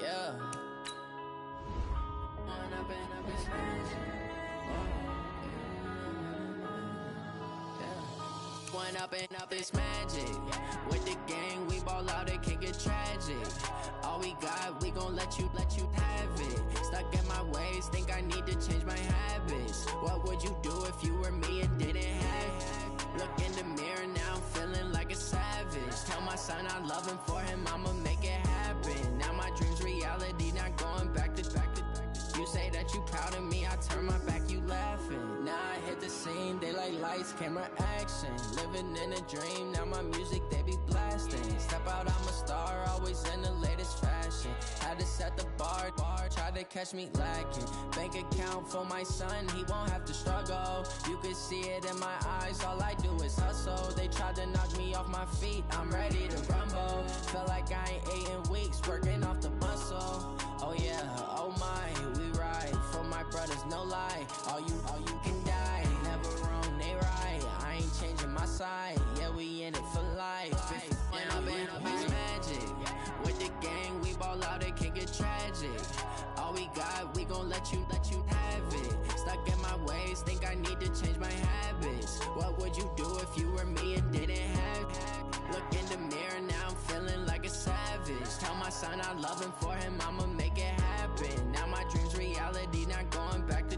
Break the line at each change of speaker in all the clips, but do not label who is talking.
Yeah. One up and up, it's magic. With the gang, we ball out, it can get tragic. All we got, we gon' let you have it. Stuck in my ways, think I need to change my habits. What would you do if you were me and didn't have it? Look in the mirror, now I'm feeling like a savage. Tell my son I love him, for him I'ma make it happen. Now my dream's reality, not going back to. You say that you proud of me, I turn my back, you laughing. Now I hit the scene, they like lights, camera, action. Living in a dream, now my music, they be blasting. Step out, I'm a star, always in the latest fashion. Had to set the bar, try to catch me lacking. Bank account for my son, he won't have to struggle. You can see it in my eyes, all I do is hustle. They tried to knock me off my feet, I'm ready to rumble. Feel like I ain't ate in weeks, working off the muscle. Oh yeah, oh my, we ride for my brothers, no lie. All you can die, never wrong, they right. I ain't changing my side, yeah, we in it for life. When up and up, it's magic. With the gang, we ball out, it can get tragic. All we got, we gon' let you have it. Stuck in my ways, think I need to change my habits. What would you do if you were me and didn't have it? Look in the mirror, now I'm feeling like a savage. Tell my son I love him, for him I'ma make it happen. Now my dream's reality, not going back to.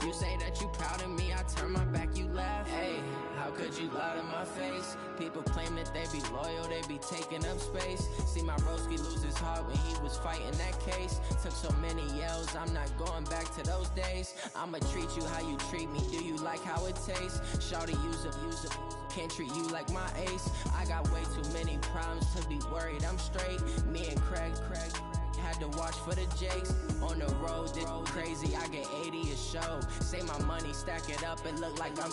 You say that you proud of me, I turn my back, you laugh. Hey, how could you lie to my face? People claim that they be loyal, they be taking up space. See my broski lose his heart when he was fighting that case. Took so many yells, I'm not going back to those days. I'ma treat you how you treat me, do you like how it tastes? Shawty, use up, can't treat you like my ace. I got way too many problems to be worried, I'm straight. Me and Craig had to watch for the Jakes. On the road, this crazy, I get 80 a show. Say my money, stack it up, it look like I'm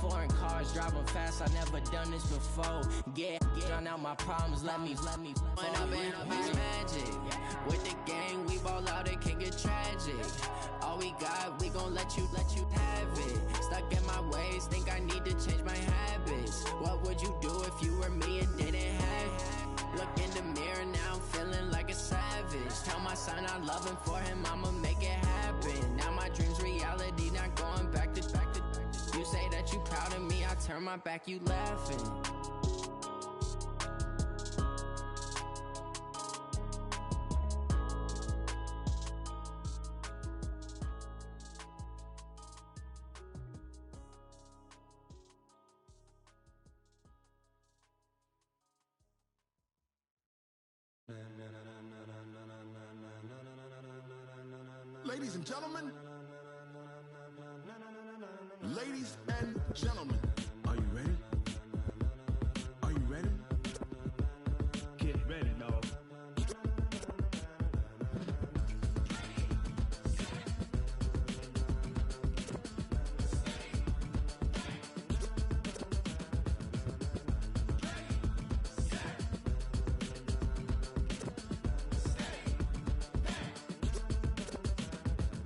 foreign cars, driving fast, I never done this before. Get drown out my problems, let me When up and up, it's magic. With the gang, we ball out, it can get tragic. All we got, we gon' let you have it. Stuck in my ways, think I need to change my habits. What would you do if you were me and didn't have it? Look in the mirror, now I'm feeling like a savage. Tell my son I love him, for him I'ma make it happen. Now my dream's reality, not going back to. You say that you proud of me, I turn my back, you laughing.
Ladies and gentlemen, are you ready? Are you ready? Get ready, dog.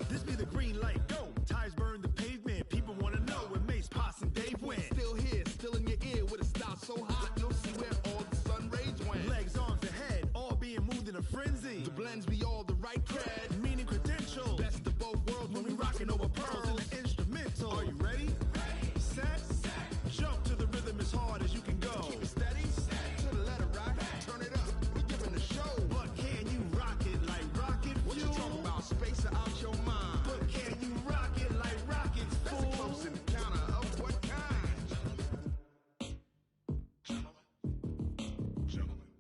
This be the green light, go. Tires burn the pavement, people wanna know where Mace, Posse, and Dave went. Still here, still in your ear with a style so hot, you'll see where all the sun rays went. Legs, arms, and head, all being moved in a frenzy. The blends be all the right cred, meaning credentials. Best of both worlds when we rockin' over pearls in the instrumental. Are you ready? Set, jump to the rhythm as hard as you can go. Keep it steady, to the letter rock, turn it up, we giving the show. But can you rock it like rocket fuel? What you talking about, space or out your mind? But can you rock it like rockets, fool? That's a close encounter of what kind?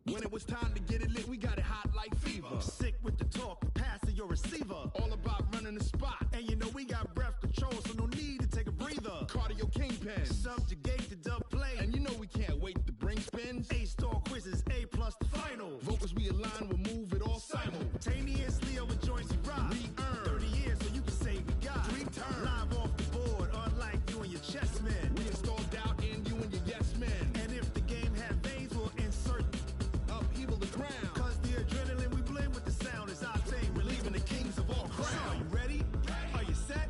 When it was time to get it lit, we got it hot like fever. Sick with the talk, passing your receiver. All about running the spot. And you know we got breath control, so no need to take a breather. Cardio kingpin, subjugate the dub play. And you know we can't wait to bring spins. A-star quizzes, A+ the final. Vocals we align, we'll move it all simultaneously over joints we rock. We earn 30 years, so you can say we got 3 turns. Live off the board, unlike you and your chess men. We installed doubt in you and your yes men. And if the game had veins, we'll insert upheaval the ground. Cause the adrenaline we blend with the sound is our thing. We're leaving the kings of all crowns. So are you ready? Are you set?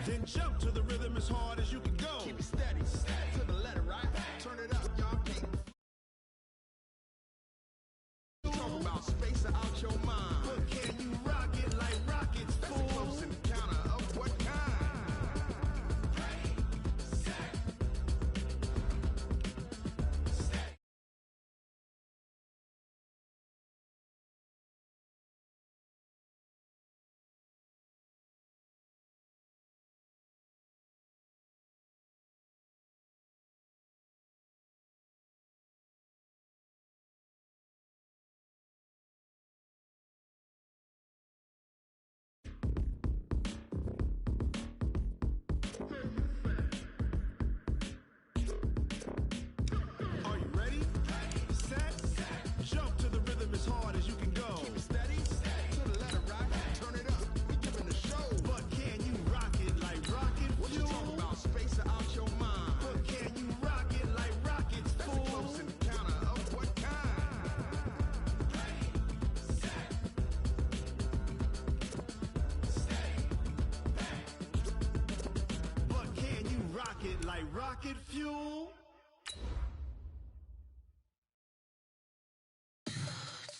Then jump to the rhythm as hard as you can go. Keep it steady, to the letter right. Turn it up, y'all. rocket fuel.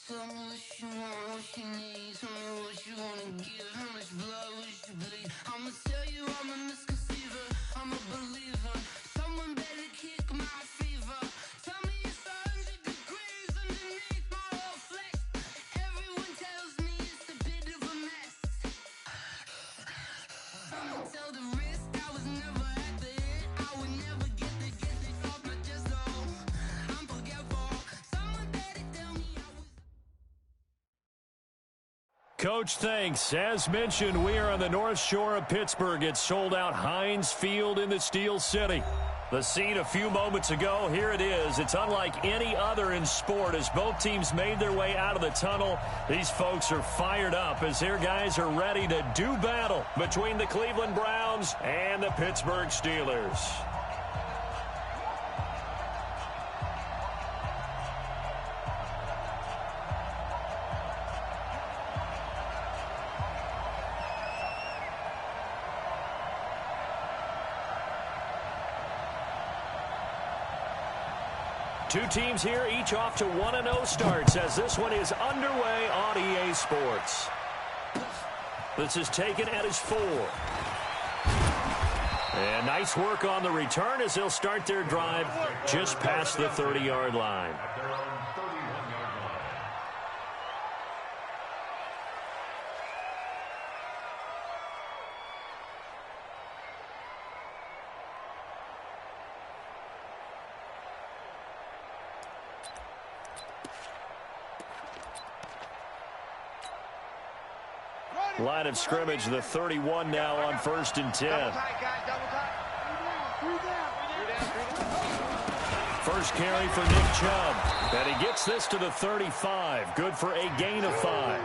Tell me what you want, what you need. Tell me what you wanna give. How much blood would you bleed? I'ma tell you I'm a misconceiver. I'm a believer. Someone better kick my fever. Tell me it's 100 degrees underneath my whole flesh. Everyone tells me it's a bit of a mess. I'ma tell the risk I was never at the hit. I would never get this off my chest. Oh, I'm forgetful. Someone better tell me I was.
Coach, thanks. As mentioned, we are on the North Shore of Pittsburgh. It's sold out Heinz Field in the Steel City. The scene a few moments ago, here it is. It's unlike any other in sport as both teams made their way out of the tunnel. These folks are fired up as their guys are ready to do battle between the Cleveland Browns and the Pittsburgh Steelers. Two teams here, each off to 1-0 starts as this one is underway on EA Sports. This is taken at his 4. And nice work on the return as they'll start their drive just past the 30-yard line. Line of scrimmage, the 31 now on 1st and 10. First carry for Nick Chubb. And he gets this to the 35. Good for a gain of 5.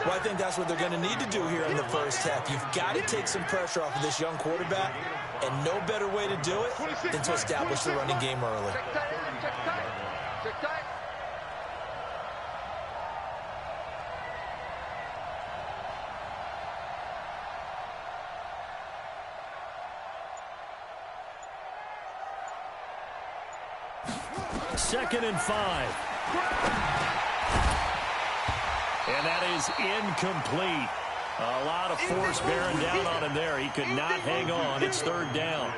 Well, I think that's what they're going to need to do here in the first half. You've got to take some pressure off of this young quarterback, and no better way to do it than to establish the running game early.
Second and 5. And that is incomplete. A lot of force bearing down on him there. He could not hang on. It's 3rd down.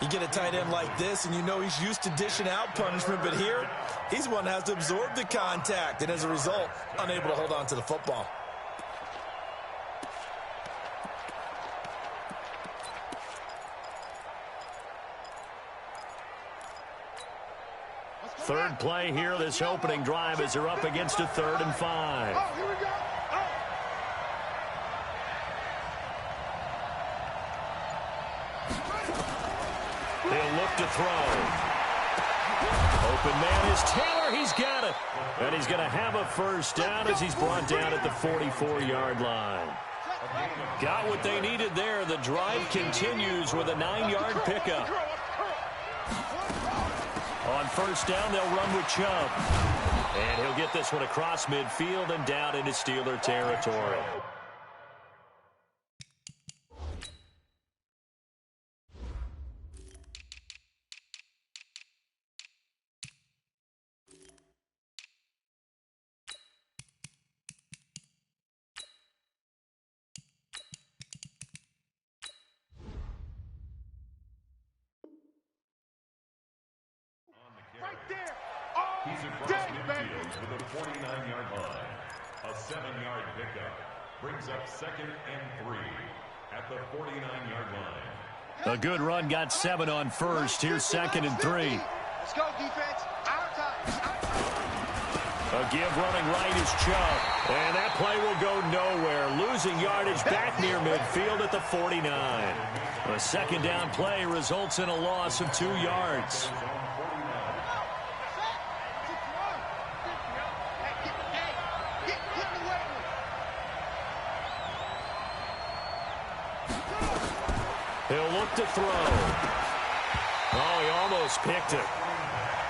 You get a tight end like this, and you know he's used to dishing out punishment, but here, he's the one that has to absorb the contact, and as a result, unable to hold on to the football.
Third play here, this opening drive as they're up against a 3rd and 5.
Oh, here we go.
They'll look to throw. Open man is Taylor. He's got it. And he's going to have a first down as he's brought down at the 44-yard line. Got what they needed there. The drive continues with a 9-yard pickup. On first down, they'll run with Chubb. And he'll get this one across midfield and down into Steeler territory.
Right there. Oh,
He's across midfield with a 49-yard line. A 7-yard pickup brings up 2nd and 3 at the 49-yard line.
A good run got 7 on first. Here's 2nd and 3.
Let's go, defense. Our time.
A give running right is Chubb. And that play will go nowhere. Losing yardage back near midfield at the 49. A second down play results in a loss of 2 yards. He'll look to throw. Oh, he almost picked it.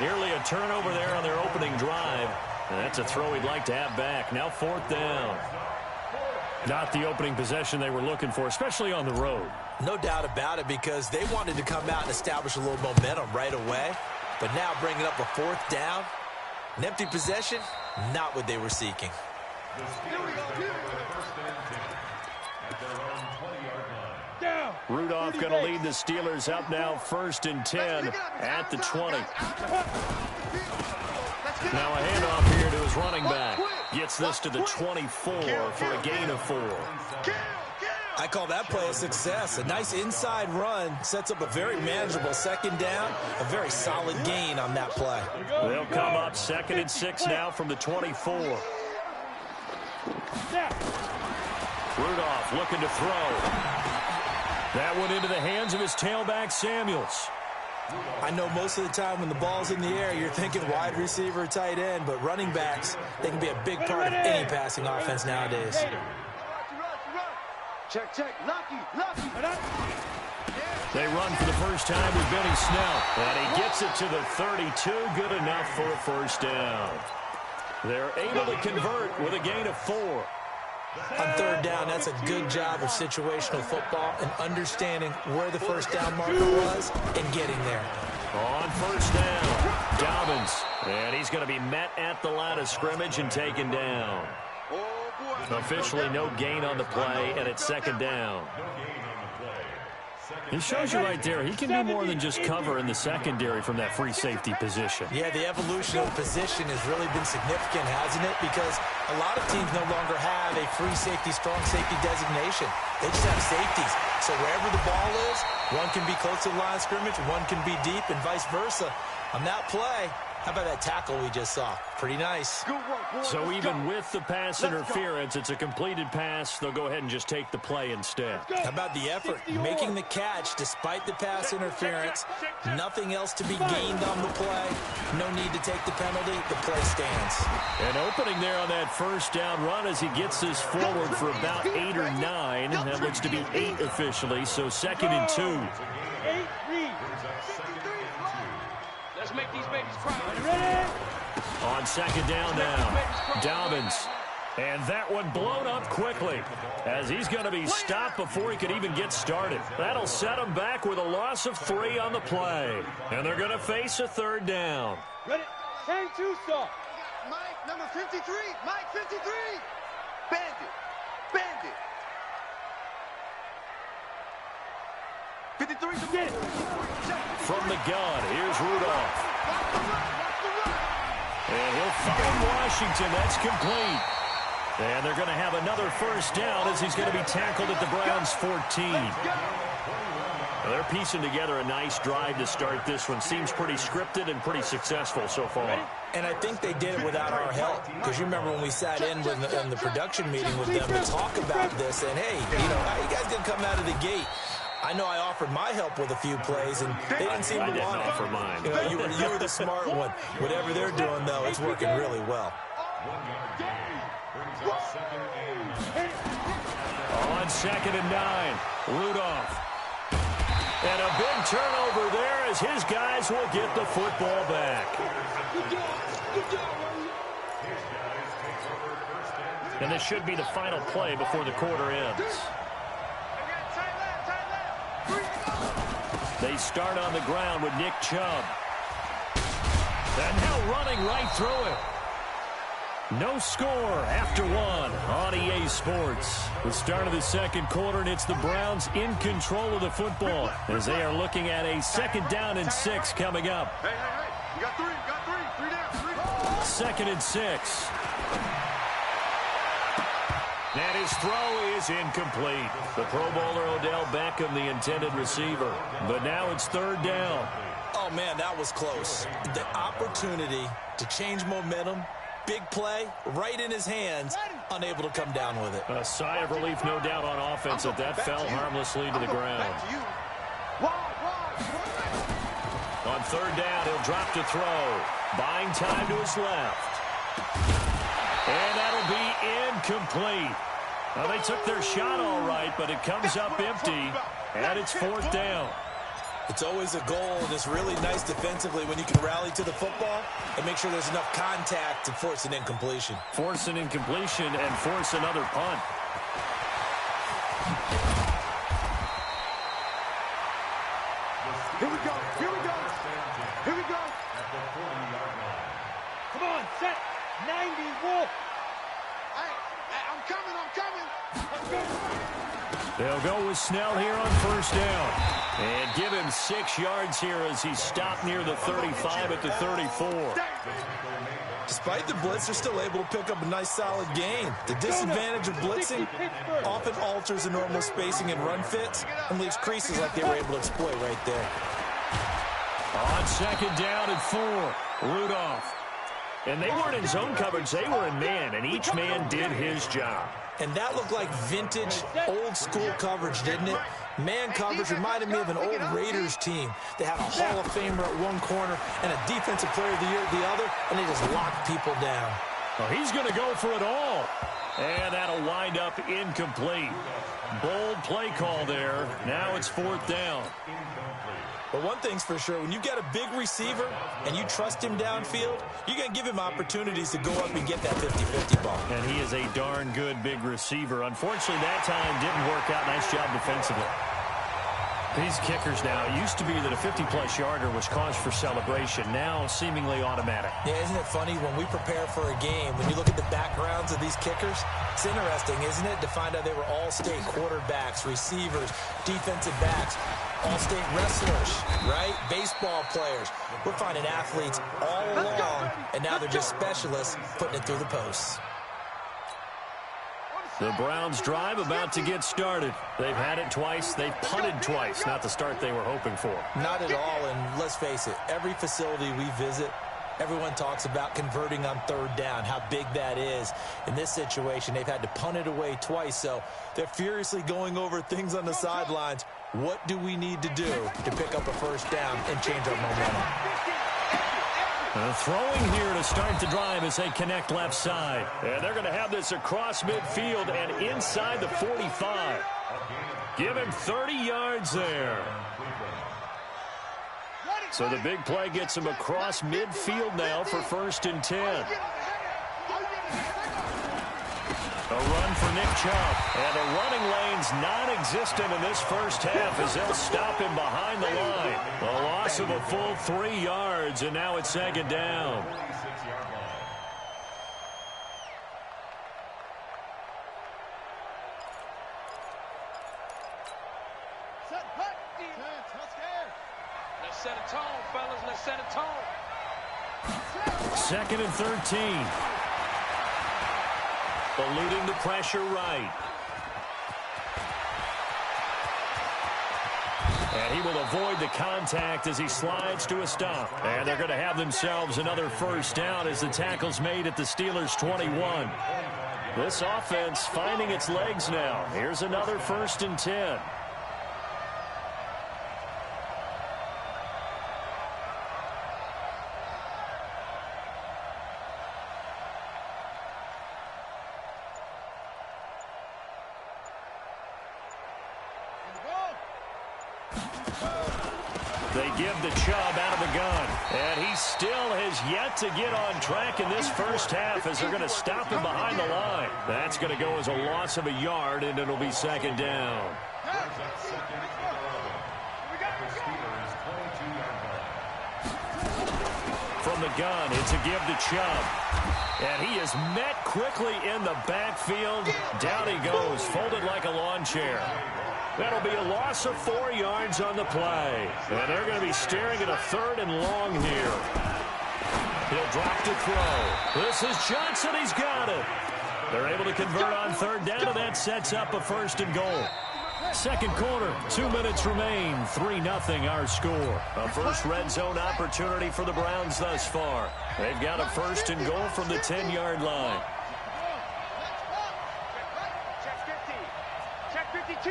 Nearly a turnover there on their opening drive. And that's a throw he'd like to have back. Now 4th down. Not the opening possession they were looking for, especially on the road.
No doubt about it, because they wanted to come out and establish a little momentum right away. But now bringing up a 4th down, an empty possession, not what they were seeking.
Rudolph going to lead the Steelers up now 1st and 10 at the 20. Now a handoff here to his running back. Gets this to the 24 for a gain of 4.
I call that play a success. A nice inside run sets up a very manageable 2nd down. A very solid gain on that play.
They'll come up 2nd and 6 now from the 24. Rudolph looking to throw. That one into the hands of his tailback, Samuels.
I know most of the time when the ball's in the air, you're thinking wide receiver or tight end, but running backs, they can be a big part of any passing offense nowadays.
Check, lucky.
They run for the first time with Benny Snell, and he gets it to the 32, good enough for a 1st down. They're able to convert with a gain of 4.
On 3rd down, that's a good job of situational football and understanding where the 1st down marker was and getting there.
On 1st down, Dobbins, and he's going to be met at the line of scrimmage and taken down. Officially no gain on the play, and it's 2nd down. He shows you right there, he can do more than just cover in the secondary from that free safety position.
Yeah, the evolution of position has really been significant, hasn't it? Because a lot of teams no longer have a free safety, strong safety designation. They just have safeties. So wherever the ball is, one can be close to the line of scrimmage, one can be deep, and vice versa. On that play, how about that tackle we just saw? Pretty nice.
So even with the pass interference, it's a completed pass. They'll go ahead and just take the play instead.
How about the effort? Making the catch despite the pass interference. Nothing else to be gained on the play. No need to take the penalty. The play stands.
And opening there on that 1st down run as he gets this forward for about 8 or 9. That looks to be 8 officially, so 2nd and 2.
Let's make these babies cry.
On 2nd down now, Dobbins. And that one blown up quickly as he's going to be stopped before he could even get started. That'll set him back with a loss of 3 on the play. And they're going to face a 3rd down.
Ready? 10-2, sir.
Mike, number 53. Mike, 53. Bandit. 53.
Get it.
From the gun, here's Rudolph. And he'll find Washington. That's complete. And they're going to have another 1st down as he's going to be tackled at the Browns' 14. Well, they're piecing together a nice drive to start this one. Seems pretty scripted and pretty successful so far.
And I think they did it without our help. Because you remember when we sat in the production meeting with them to talk about this. And, hey, how you guys going to come out of the gate? I know I offered my help with a few plays, and they didn't seem to want it.
Offer mine.
You were the smart one. Whatever they're doing, though, it's working really well.
On 2nd and 9, Rudolph. And a big turnover there as his guys will get the football back. And this should be the final play before the quarter ends. They start on the ground with Nick Chubb. And now running right through it. No score after 1 on EA Sports. The start of the 2nd quarter, and it's the Browns in control of the football as they are looking at a 2nd down and 6 coming up.
Hey. You got 3 down.
2nd and 6. And his throw is incomplete. The Pro Bowler Odell Beckham, the intended receiver. But now it's 3rd down.
Oh, man, that was close. The opportunity to change momentum, big play, right in his hands, unable to come down with it.
A sigh of relief, no doubt, on offense that fell harmlessly to the ground. On 3rd down, he'll drop to throw. Buying time to his left. And that'll be incomplete. Well, they took their shot all right, but it comes up empty, and it's 4th down.
It's always a goal, and it's really nice defensively when you can rally to the football and make sure there's enough contact to force an incompletion.
Force an incompletion and force another punt.
Here we go. Here we go. Here we go.
At the 40-yard line.
Come on, set. 90, Wolf.
Hey, I'm coming. I'm coming.
They'll go with Snell here on first down. And give him 6 yards here as he's stopped near the 35 at the 34.
Despite the blitz, they're still able to pick up a nice solid gain. The disadvantage of blitzing often alters the normal spacing and run fits and leaves creases like they were able to exploit right there.
On second down and 4, Rudolph. And they weren't in zone coverage, they were in man, and each man did his job.
And that looked like vintage, old-school coverage, didn't it? Man coverage reminded me of an old Raiders team. They had a Hall of Famer at one corner and a Defensive Player of the Year at the other, and they just locked people down.
Well, he's going to go for it all. And that'll wind up incomplete. Bold play call there. Now it's 4th down.
But one thing's for sure, when you get a big receiver and you trust him downfield, you're going to give him opportunities to go up and get that 50-50 ball.
And he is a darn good big receiver. Unfortunately, that time didn't work out. Nice job defensively. These kickers now, it used to be that a 50-plus yarder was cause for celebration. Now, seemingly automatic.
Yeah, isn't it funny when we prepare for a game, when you look at the backgrounds of these kickers, it's interesting, isn't it, to find out they were all-state quarterbacks, receivers, defensive backs, all-state wrestlers, right? Baseball players. We're finding athletes all along, and now they're just specialists putting it through the posts.
The Browns drive about to get started. They've had it twice. They've punted twice. Not the start they were hoping for.
Not at all, and let's face it, every facility we visit, everyone talks about converting on 3rd down, how big that is. In this situation, they've had to punt it away twice, so they're furiously going over things on the sidelines. What do we need to do to pick up a 1st down and change our momentum?
Throwing here to start the drive as they connect left side. And they're going to have this across midfield and inside the 45. Give him 30 yards there. So the big play gets him across midfield now for 1st and 10. A run for Nick Chubb. And the running lane's non-existent in this first half as they'll stop him behind the line. A loss of a full 3 yards, and now it's 2nd down.
Let's set a tone, fellas. Let's set a tone.
2nd and 13. Eluding the pressure right. And he will avoid the contact as he slides to a stop. And they're going to have themselves another 1st down as the tackle's made at the Steelers' 21. This offense finding its legs now. Here's another 1st and 10. They give the Chubb out of the gun. And he still has yet to get on track in this first half as they're going to stop him behind the line. That's going to go as a loss of a yard, and it'll be 2nd down. From the gun, it's a give to Chubb. And he is met quickly in the backfield. Down he goes, folded like a lawn chair. That'll be a loss of 4 yards on the play. And they're going to be staring at a 3rd and long here. He'll drop to throw. This is Johnson. He's got it. They're able to convert on 3rd down, and that sets up a 1st and goal. 2nd quarter, 2 minutes remain. 3-0 our score. A first red zone opportunity for the Browns thus far. They've got a 1st and goal from the 10-yard line.
Check 52.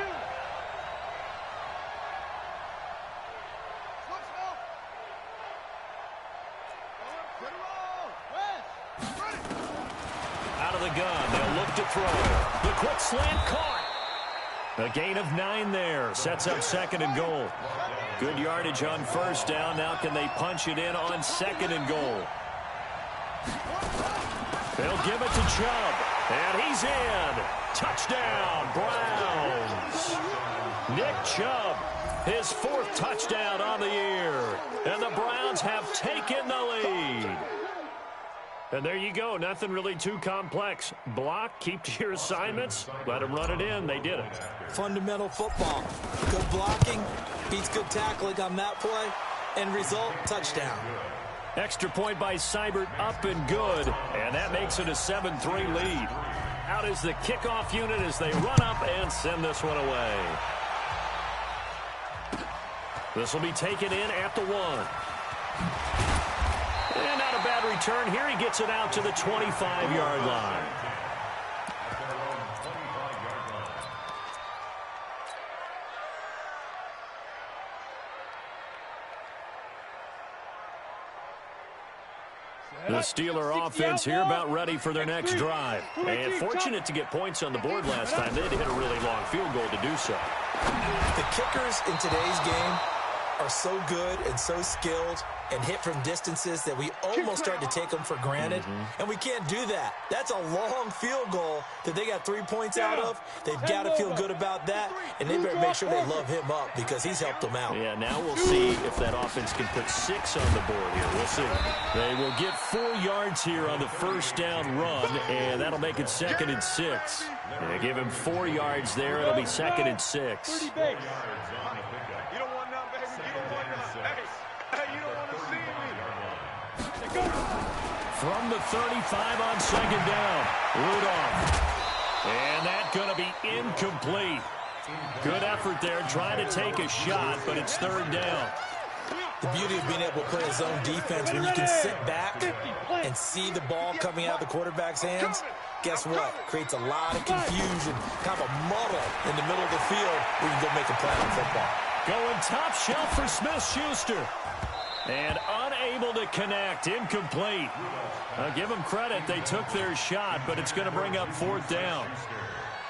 Out of the gun, they'll look to throw. The quick slant caught. A gain of 9 there. Sets up 2nd and goal. Good yardage on 1st down. Now can they punch it in on 2nd and goal? They'll give it to Chubb. And he's in. Touchdown, Browns. Nick Chubb His 4th touchdown on the year. And the Browns have taken the lead. And there you go. Nothing really too complex. Block, keep to your assignments, let them run it in. They did it.
Fundamental football. Good blocking beats good tackling on that play. End result, touchdown.
Extra point by SaYdAT, up and good. And that makes it a 7-3 lead. Out is the kickoff unit as they run up and send this one away. This will be taken in at the 1. And not a bad return here. He gets it out to the 25-yard line. The Steeler offense here about ready for their next drive. And fortunate to get points on the board last time. They had to hit a really long field goal to do so.
The kickers in today's game are so good and so skilled and hit from distances that we almost start to take them for granted. And we can't do that. That's a long field goal that they got 3 points out of. They've got to feel good about that, and they better make sure they love him up because he's helped them out.
Yeah, now we'll see if that offense can put 6 on the board here. We'll see. They will get 4 yards here on the first down run, and that'll make it 2nd and 6. And they give him 4 yards there. It'll be 2nd and 6. From the 35 on 2nd down, Rudolph. And that's going to be incomplete. Good effort there, trying to take a shot, but it's 3rd down.
The beauty of being able to play a zone defense when you can sit back and see the ball coming out of the quarterback's hands, guess what? Creates a lot of confusion, kind of a muddle in the middle of the field where you can go make a play on football.
Going top shelf for Smith-Schuster. And unable to connect, incomplete. I'll give them credit, they took their shot, but it's going to bring up 4th down.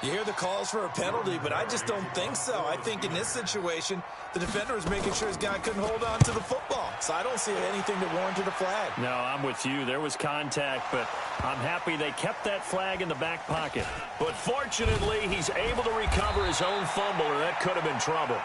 You hear the calls for a penalty, but I just don't think so. I think in this situation, the defender is making sure his guy couldn't hold on to the football. So I don't see anything that warranted a flag.
No, I'm with you. There was contact, but I'm happy they kept that flag in the back pocket. But fortunately, he's able to recover his own fumble, or that could have been trouble.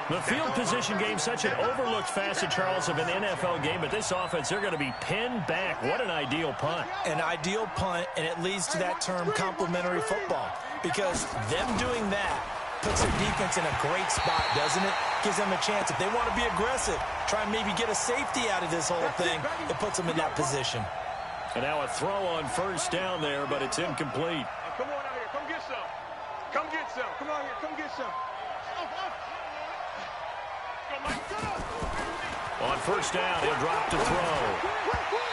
The field position game, such an overlooked facet, Charles, of an NFL game, but this offense, they're going to be pinned back. What an ideal punt.
An ideal punt, and it leads to that term complementary football, because them doing that puts their defense in a great spot, doesn't it? Gives them a chance. If they want to be aggressive, try and maybe get a safety out of this whole thing, it puts them in that position.
And now a throw on 1st down there, but it's incomplete.
Come on out here. Come get some. Come get some. Come out here. Come get some.
On 1st down, he'll drop to throw.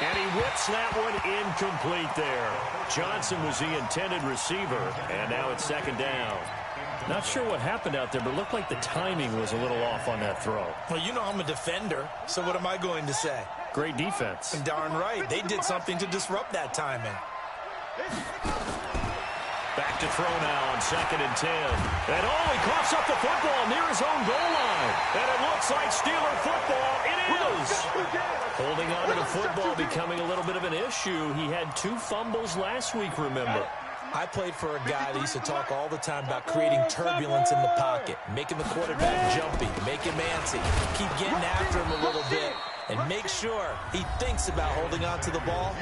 And he whips that one incomplete there. Johnson was the intended receiver, and now it's 2nd down. Not sure what happened out there, but it looked like the timing was a little off on that throw.
Well, you know I'm a defender, so what am I going to say?
Great defense.
And darn right, they did something to disrupt that timing.
Back to throw now on 2nd and 10. And he coughs up the football near his own goal line. And it looks like Steeler football. It is. Holding on to the football becoming a little bit of an issue. He had 2 fumbles last week, remember.
I played for a guy that used to talk all the time about creating turbulence in the pocket, making the quarterback jumpy, make him antsy, keep getting after him a little bit, and make sure he thinks about holding on to the ball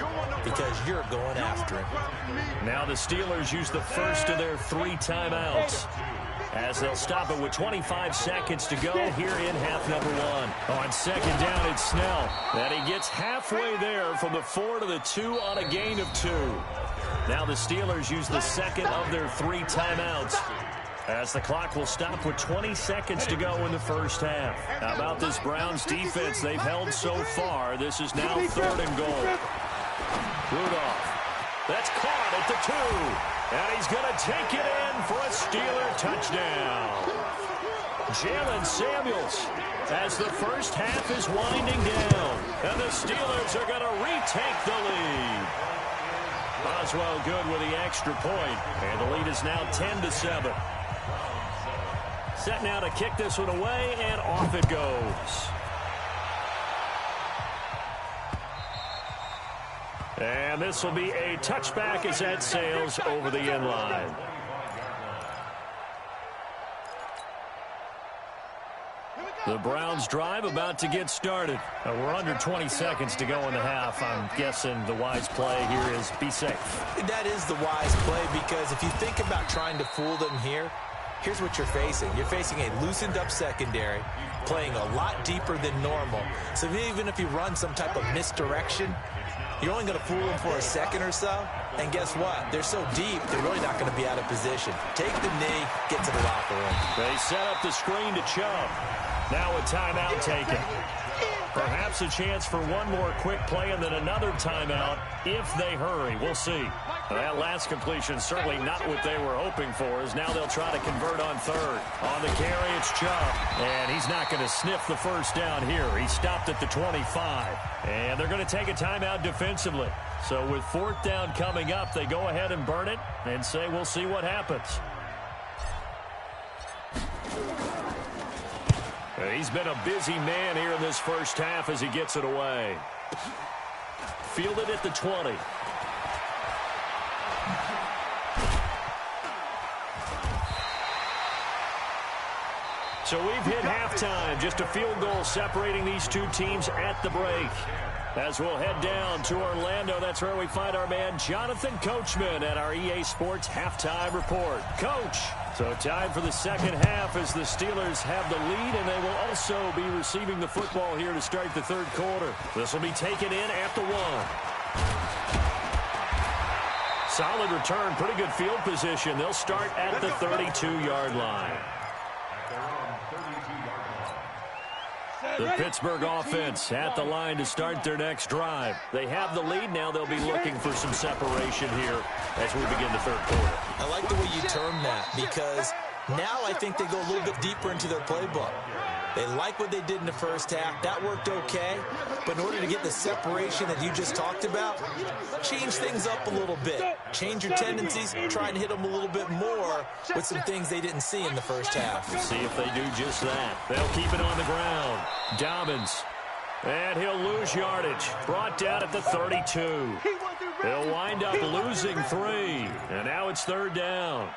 because you're going after him.
Now the Steelers use the first of their 3 timeouts as they'll stop it with 25 seconds to go here in half number 1. On 2nd down, it's Snell. And he gets halfway there from the 4 to the 2 on a gain of 2. Now the Steelers use the 2nd of their 3 timeouts as the clock will stop with 20 seconds to go in the first half. How about this Browns defense they've held so far? This is now 3rd and goal. Rudolph. That's caught at the 2. And he's going to take it in for a Steeler touchdown. Jalen Samuels as the first half is winding down. And the Steelers are going to retake the lead. Boswell good with the extra point. And the lead is now 10-7. Set now to kick this one away, and off it goes. And this will be a touchback as that sails over the end line. The Browns drive about to get started. We're under 20 seconds to go in the half. I'm guessing the wise play here is be safe.
That is the wise play, because if you think about trying to fool them here, here's what you're facing. You're facing a loosened up secondary, playing a lot deeper than normal. So even if you run some type of misdirection, you're only going to fool them for a second or so. And guess what? They're so deep, they're really not going to be out of position. Take the knee, get to the locker room.
They set up the screen to Chubb. Now a timeout taken. Perhaps a chance for one more quick play and then another timeout if they hurry. We'll see. That last completion certainly not what they were hoping for, as now they'll try to convert on third. On the carry, it's Chubb, and he's not going to sniff the first down here. He stopped at the 25, and they're going to take a timeout defensively. So with fourth down coming up, they go ahead and burn it and say we'll see what happens. He's been a busy man here in this first half as he gets it away. Fielded at the 20. So we've hit halftime. Just a field goal separating these two teams at the break. As we'll head down to Orlando, that's where we find our man Jonathan Coachman at our EA Sports Halftime Report. Coach, so time for the second half as the Steelers have the lead, and they will also be receiving the football here to start the third quarter. This will be taken in at the 1. Solid return, pretty good field position. They'll start at the 32-yard line. The Pittsburgh offense at the line to start their next drive. They have the lead. Now they'll be looking for some separation here as we begin the third quarter.
I like the way you term that, because now I think they go a little bit deeper into their playbook. They like what they did in the first half. That worked okay. But in order to get the separation that you just talked about, change things up a little bit. Change your tendencies, try and hit them a little bit more with some things they didn't see in the first half.
See if they do just that. They'll keep it on the ground. Dobbins. And he'll lose yardage. Brought down at the 32. He'll wind up losing 3. And now it's third down.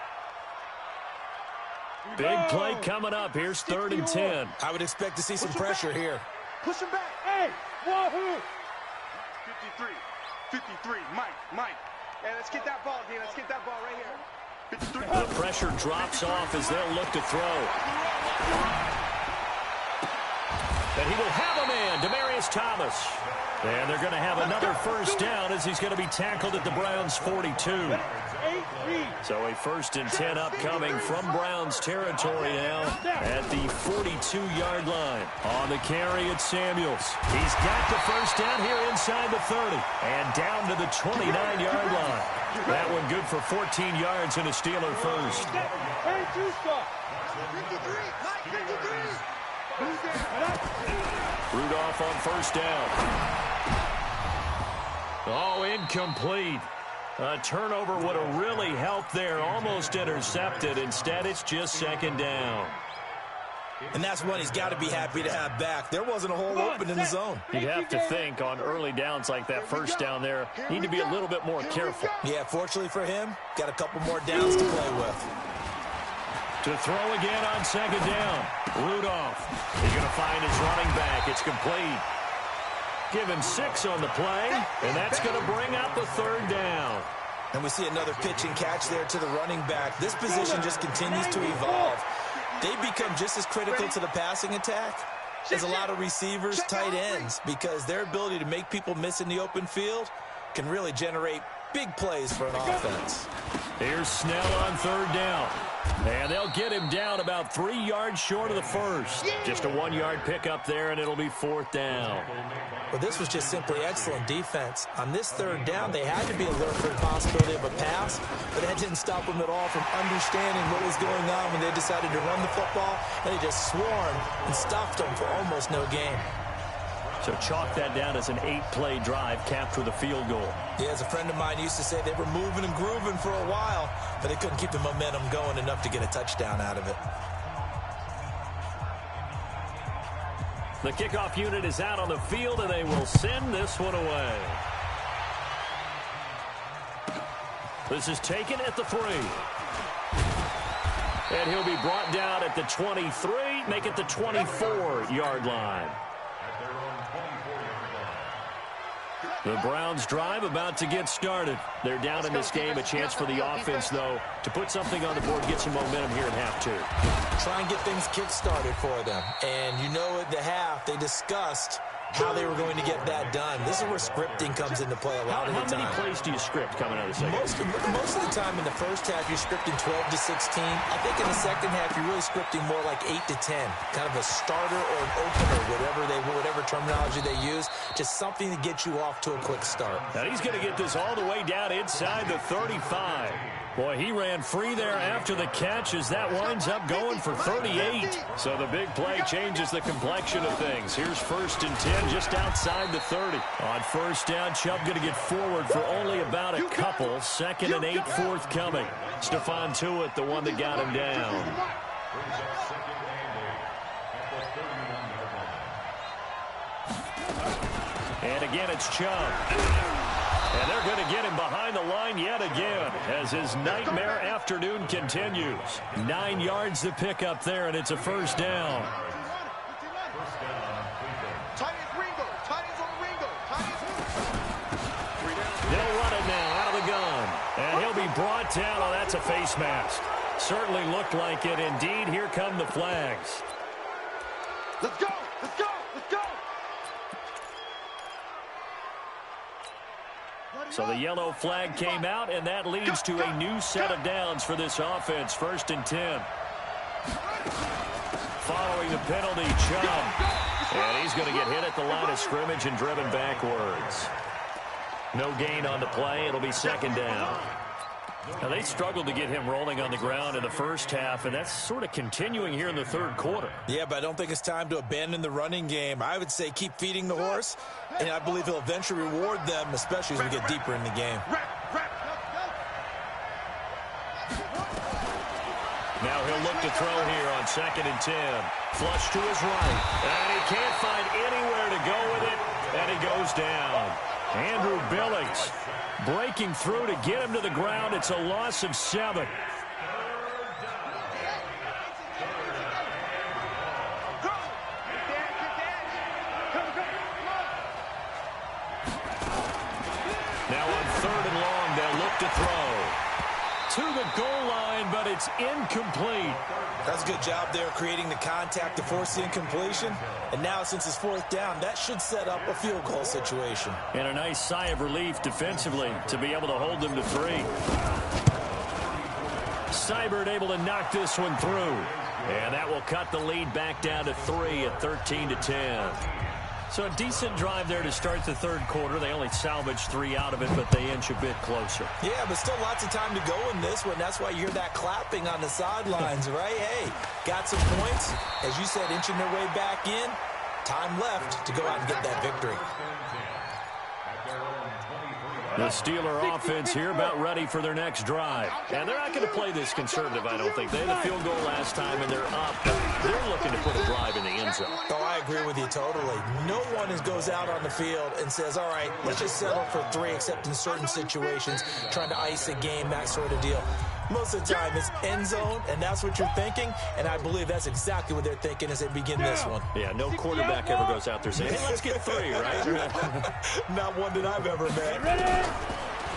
Big play coming up. Here's 3rd and 10.
I would expect to see some pressure here.
Push him back. Hey, wahoo! 53. Mike. Hey, let's get that ball, D. Let's get that ball right here. 53.
The pressure drops off as they'll look to throw. And he will have a man, Demaryius Thomas. And they're going to have another first down as he's going to be tackled at the Browns' 42. So a 1st and 10 upcoming from Browns territory now at the 42-yard line. On the carry, it's Samuels. He's got the first down here inside the 30 and down to the 29-yard line. That one good for 14 yards and a Steeler first. Rudolph on first down. Oh, incomplete. A turnover would have really helped there. Almost intercepted. Instead, it's just 2nd down.
And that's one he's got to be happy to have back. There wasn't a hole open in the zone.
You'd have to think on early downs like that first down there, need to be a little bit more careful.
Yeah, fortunately for him, got a couple more downs to play with.
To throw again on 2nd down. Rudolph. He's going to find his running back. It's complete. Give him 6 on the play, and that's going to bring up the 3rd down.
And we see another pitch and catch there to the running back. This position just continues to evolve. They become just as critical to the passing attack as a lot of receivers, tight ends, because their ability to make people miss in the open field can really generate big plays for an offense.
Here's Snell on 3rd down. And they'll get him down about 3 yards short of the first. Just a 1-yard pickup there, and it'll be 4th down.
Well, this was just simply excellent defense. On this 3rd down, they had to be alert for the possibility of a pass, but that didn't stop them at all from understanding what was going on when they decided to run the football, and they just swarmed and stopped them for almost no gain.
So chalk that down as an 8-play drive capped with a field goal.
Yeah, as a friend of mine used to say, they were moving and grooving for a while, but they couldn't keep the momentum going enough to get a touchdown out of it.
The kickoff unit is out on the field, and they will send this one away. This is taken at the 3. And he'll be brought down at the 23, make it the 24-yard line. The Browns drive about to get started. They're down in this game. A chance for the offense, though, to put something on the board, get some momentum here in half 2.
Try and get things kick-started for them. And you know at the half, they discussed how they were going to get that done. This is where scripting comes into play a lot of the time.
How many plays do you script coming out of the second?
Most of the time in the first half, you're scripting 12 to 16. I think in the second half, you're really scripting more like 8 to 10. Kind of a starter or an opener, whatever terminology they use. Just something to get you off to a quick start.
Now he's going to get this all the way down inside the 35. Boy, he ran free there after the catch as that winds up going for 38. So the big play changes the complexion of things. Here's 1st and 10 just outside the 30. On 1st down, Chubb going to get forward for only about a couple. 2nd and 8 forthcoming. Stephon Tuitt, the one that got him down. And again, it's Chubb. And they're going to get him behind the line yet again as his nightmare afternoon continues. 9 yards to pick up there, and it's a 1st down. They'll run it now out of the gun. And he'll be brought down. Oh, that's a face mask. Certainly looked like it. Indeed, here come the flags.
Let's go! Let's go! Let's go!
So the yellow flag came out, and that leads to a new set of downs for this offense. 1st and 10. Following the penalty, Chubb. And he's going to get hit at the line of scrimmage and driven backwards. No gain on the play. It'll be 2nd down. Now, they struggled to get him rolling on the ground in the first half, and that's sort of continuing here in the 3rd quarter.
Yeah, but I don't think it's time to abandon the running game. I would say keep feeding the horse, and I believe he'll eventually reward them, especially as we get deeper in the game.
Now he'll look to throw here on 2nd and 10. Flush to his right, and he can't find anywhere to go with it, and he goes down. Andrew Billings breaking through to get him to the ground. It's a loss of 7. Now on 3rd and long, they'll look to throw. To the goal line, but it's incomplete.
That's a good job there creating the contact to force the incompletion. And now since it's 4th down, that should set up a field goal situation.
And a nice sigh of relief defensively to be able to hold them to 3. SaYdAT able to knock this one through. And that will cut the lead back down to 3 at 13-10. So a decent drive there to start the 3rd quarter. They only salvaged 3 out of it, but they inch a bit closer.
Yeah, but still lots of time to go in this one. That's why you hear that clapping on the sidelines, right? Hey, got some points. As you said, inching their way back in. Time left to go out and get that victory.
The Steeler offense here about ready for their next drive. And they're not going to play this conservative, I don't think. They had a field goal last time, and they're up. They're looking to put a drive in the end zone.
Oh, I agree with you totally. No one goes out on the field and says, all right, let's just settle for 3, except in certain situations, trying to ice a game, that sort of deal. Most of the time, it's end zone, and that's what you're thinking, and I believe that's exactly what they're thinking as they begin this one.
Yeah, no quarterback ever goes out there saying, hey, let's get 3, right?
Not one that I've ever met.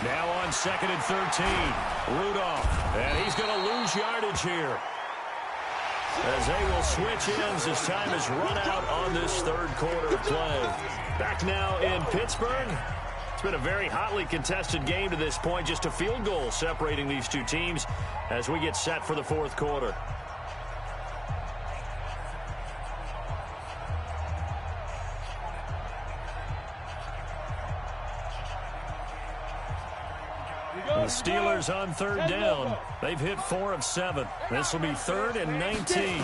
Now on 2nd and 13, Rudolph, and he's going to lose yardage here. As they will switch ends as time is run out on this 3rd quarter of play. Back now in Pittsburgh. It's been a very hotly contested game to this point. Just a field goal separating these two teams as we get set for the 4th quarter. The Steelers on 3rd down. They've hit 4 of 7. This will be 3rd and 19.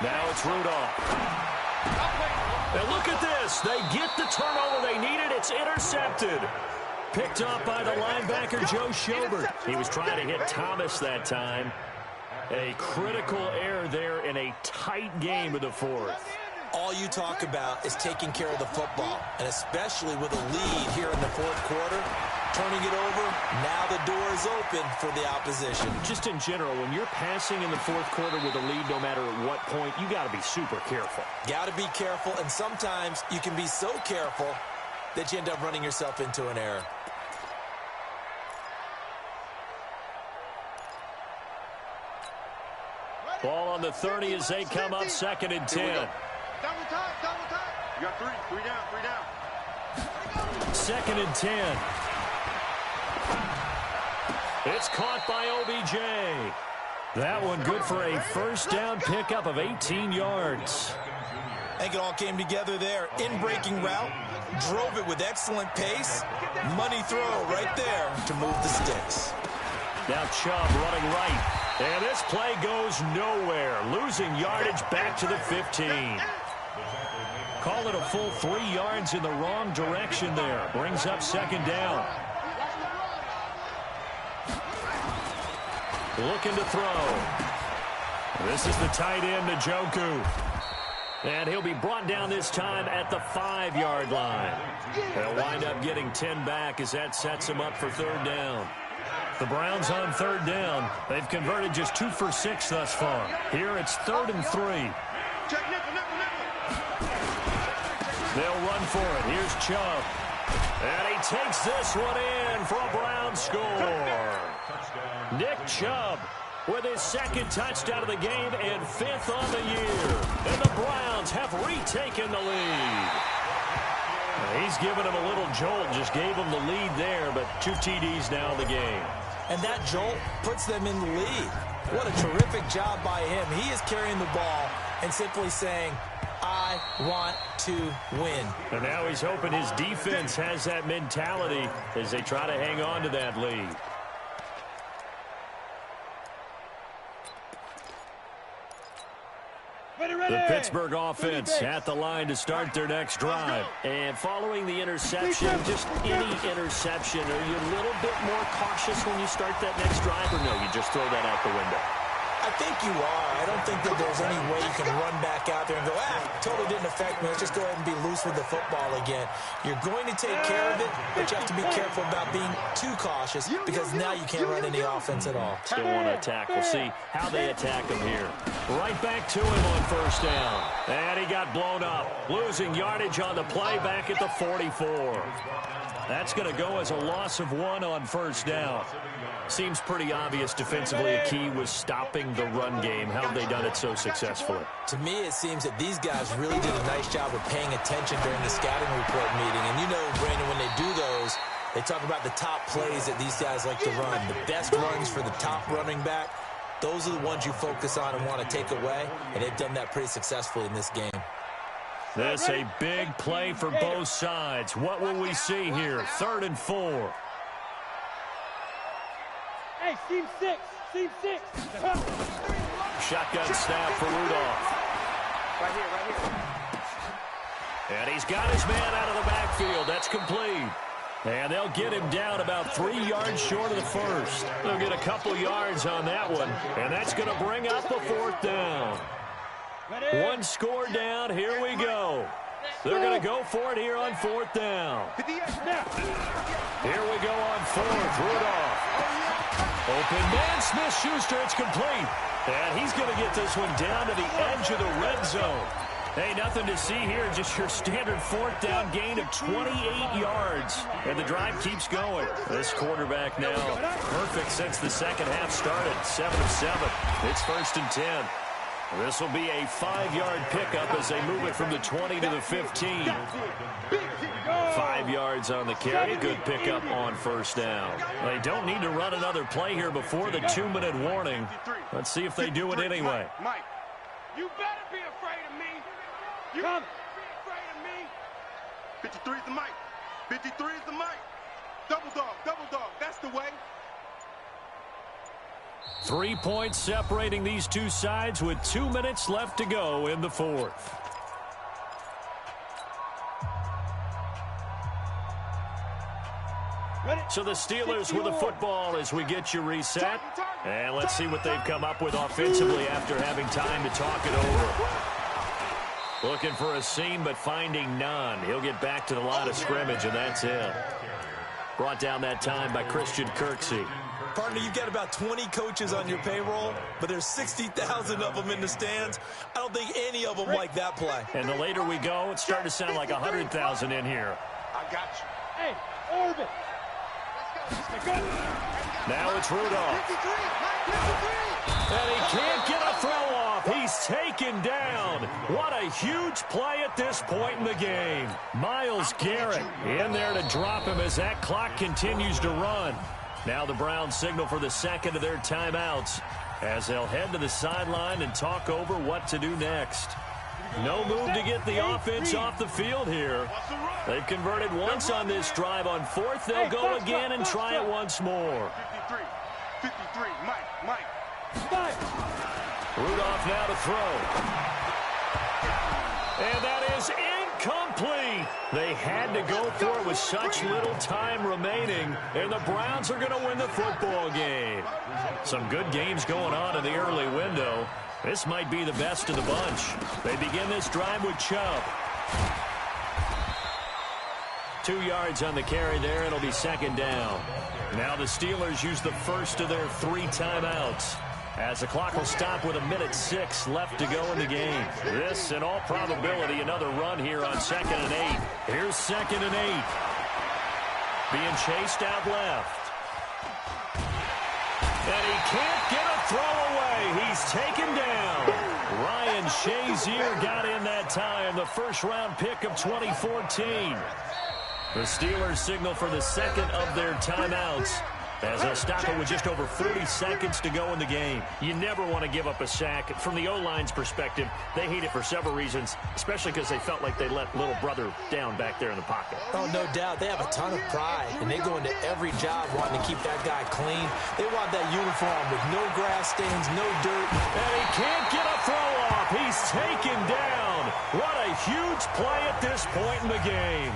Now it's Rudolph. And look at this. They get the turnover they needed. It's intercepted. Picked up by the linebacker, Joe Schobert. He was trying to hit Thomas that time. A critical error there in a tight game of the 4th.
All you talk about is taking care of the football, and especially with a lead here in the 4th quarter. Turning it over, now the door is open for the opposition.
Just in general, when you're passing in the fourth quarter with a lead, no matter at what point, you got to be super careful.
Got to be careful, and sometimes you can be so careful that you end up running yourself into an error.
Ball on the 30 as they come up 2nd and 10.
Double time, double time. You got three down.
2nd and 10. It's caught by OBJ. That one good for a first down pickup of 18 yards.
I think it all came together there. In-breaking route, drove it with excellent pace. Money throw right there to move the sticks.
Now Chubb running right. And this play goes nowhere. Losing yardage back to the 15. Call it a full 3 yards in the wrong direction there. Brings up 2nd down. Looking to throw. This is the tight end, Njoku. And he'll be brought down this time at the 5-yard line. They'll wind up getting 10 back as that sets him up for 3rd down. The Browns on 3rd down. They've converted just 2 for 6 thus far. Here it's 3rd and 3. They'll run for it. Here's Chubb. And he takes this one in for a Browns score. Nick Chubb with his 2nd touchdown of the game and 5th on the year. And the Browns have retaken the lead. He's given him a little jolt, just gave him the lead there, but 2 TDs now in the game.
And that jolt puts them in the lead. What a terrific job by him. He is carrying the ball and simply saying, I want to win.
And now he's hoping his defense has that mentality as they try to hang on to that lead. The Pittsburgh offense at the line to start their next drive. And following the interception, just any interception, are you a little bit more cautious when you start that next drive, or no, you just throw that out the window?
I think you are. I don't think that there's any way you can run back out there and go, totally didn't affect me. Let's just go ahead and be loose with the football again. You're going to take care of it, but you have to be careful about being too cautious because now you can't run any offense at all.
Still want to attack. We'll see how they attack him here. Right back to him on 1st down. And he got blown up. Losing yardage on the play back at the 44. That's going to go as a loss of 1 on 1st down. Seems pretty obvious defensively a key was stopping the run game. How have they done it so successfully?
To me, it seems that these guys really did a nice job of paying attention during the scouting report meeting. And you know, Brandon, when they do those, they talk about the top plays that these guys like to run. The best runs for the top running back, those are the ones you focus on and want to take away. And they've done that pretty successfully in this game.
This a big play for both sides. What will we see here? 3rd and 4.
Hey, seam 6.
Shotgun snap for Rudolph.
Right here.
And he's got his man out of the backfield. That's complete. And they'll get him down about 3 yards short of the first. They'll get a couple yards on that one. And that's going to bring up a 4th down. 1 score down. Here we go. They're going to go for it here on 4th down. Here we go on 4th. Rudolph. Open man, Smith-Schuster, it's complete. And he's going to get this one down to the edge of the red zone. Hey, nothing to see here, just your standard 4th down gain of 28 yards. And the drive keeps going. This quarterback now perfect since the 2nd half started. 7 of 7. It's 1st and 10. This will be a 5-yard pickup as they move it from the 20 to the 15. 5 yards on the carry. Good pickup on 1st down. They don't need to run another play here before the 2-minute warning. Let's see if they do it anyway.
Mike, you better be afraid of me. You better be afraid of me. 53 is the Mike. 53 is the Mike. Double dog. That's the way.
3 points separating these two sides with 2 minutes left to go in the 4th. So the Steelers with the football as we get you reset. And let's see what they've come up with offensively after having time to talk it over. Looking for a seam, but finding none. He'll get back to the line of scrimmage, and that's it. Brought down that time by Christian Kirksey.
Partner, you've got about 20 coaches on your payroll, but there's 60,000 of them in the stands. I don't think any of them like that play.
And the later we go, it's starting to sound like 100,000 in here.
I got you. Hey, orbit. Let's go.
Now it's Rudolph. And he can't get a throw off. He's taken down. What a huge play at this point in the game. Myles Garrett in there to drop him as that clock continues to run. Now the Browns signal for the second of their timeouts as they'll head to the sideline and talk over what to do next. No move to get the offense off the field here. They've converted once on this drive. On fourth, they'll go again and try it once more.
53, Mike.
Rudolph now to throw. And that is incomplete. They had to go for it with such little time remaining, and the Browns are going to win the football game. Some good games going on in the early window. This might be the best of the bunch. They begin this drive with Chubb. 2 yards on the carry there. It'll be second down. Now the Steelers use the first of their 3 timeouts, as the clock will stop with 1:06 left to go in the game. This, in all probability, another run here on 2nd and 8. Here's 2nd and 8. Being chased out left. And he can't get a throw away. He's taken down. Ryan Shazier got in that time, the first-round pick of 2014. The Steelers signal for the second of their timeouts, as they'll stop it with just over 40 seconds to go in the game. You never want to give up a sack. From the O-line's perspective, they hate it for several reasons, especially because they felt like they let little brother down back there in the pocket.
Oh, no doubt. They have a ton of pride, and they go into every job wanting to keep that guy clean. They want that uniform with no grass stains, no dirt.
And he can't get a throw off. He's taken down. What a huge play at this point in the game.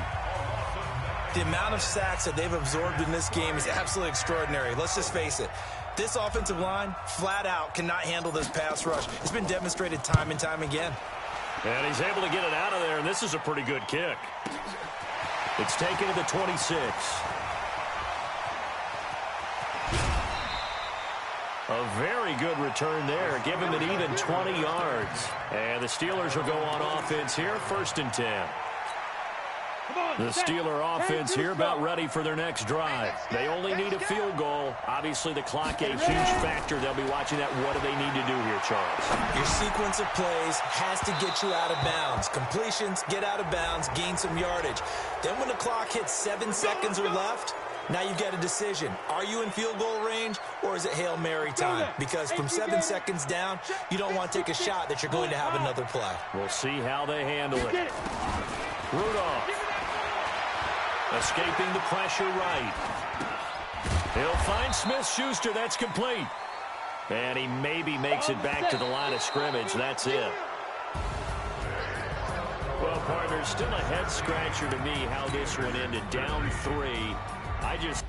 The amount of sacks that they've absorbed in this game is absolutely extraordinary. Let's just face it. This offensive line, flat out, cannot handle this pass rush. It's been demonstrated time and time again.
And he's able to get it out of there, and this is a pretty good kick. It's taken to the 26. A very good return there. Give him an even 20 yards. And the Steelers will go on offense here, 1st and 10. The Steeler offense here about ready for their next drive. They only need a field goal. Obviously, the clock a huge factor. They'll be watching that. What do they need to do here, Charles?
Your sequence of plays has to get you out of bounds. Completions, get out of bounds, gain some yardage. Then when the clock hits 7 seconds or left, now you get a decision. Are you in field goal range, or is it Hail Mary time? Because from 7 seconds down, you don't want to take a shot that you're going to have another play.
We'll see how they handle it. Rudolph. Escaping the pressure right. He'll find Smith-Schuster. That's complete. And he maybe makes it back to the line of scrimmage. That's it. Well, partner, still a head-scratcher to me how this one ended. Down 3. I just...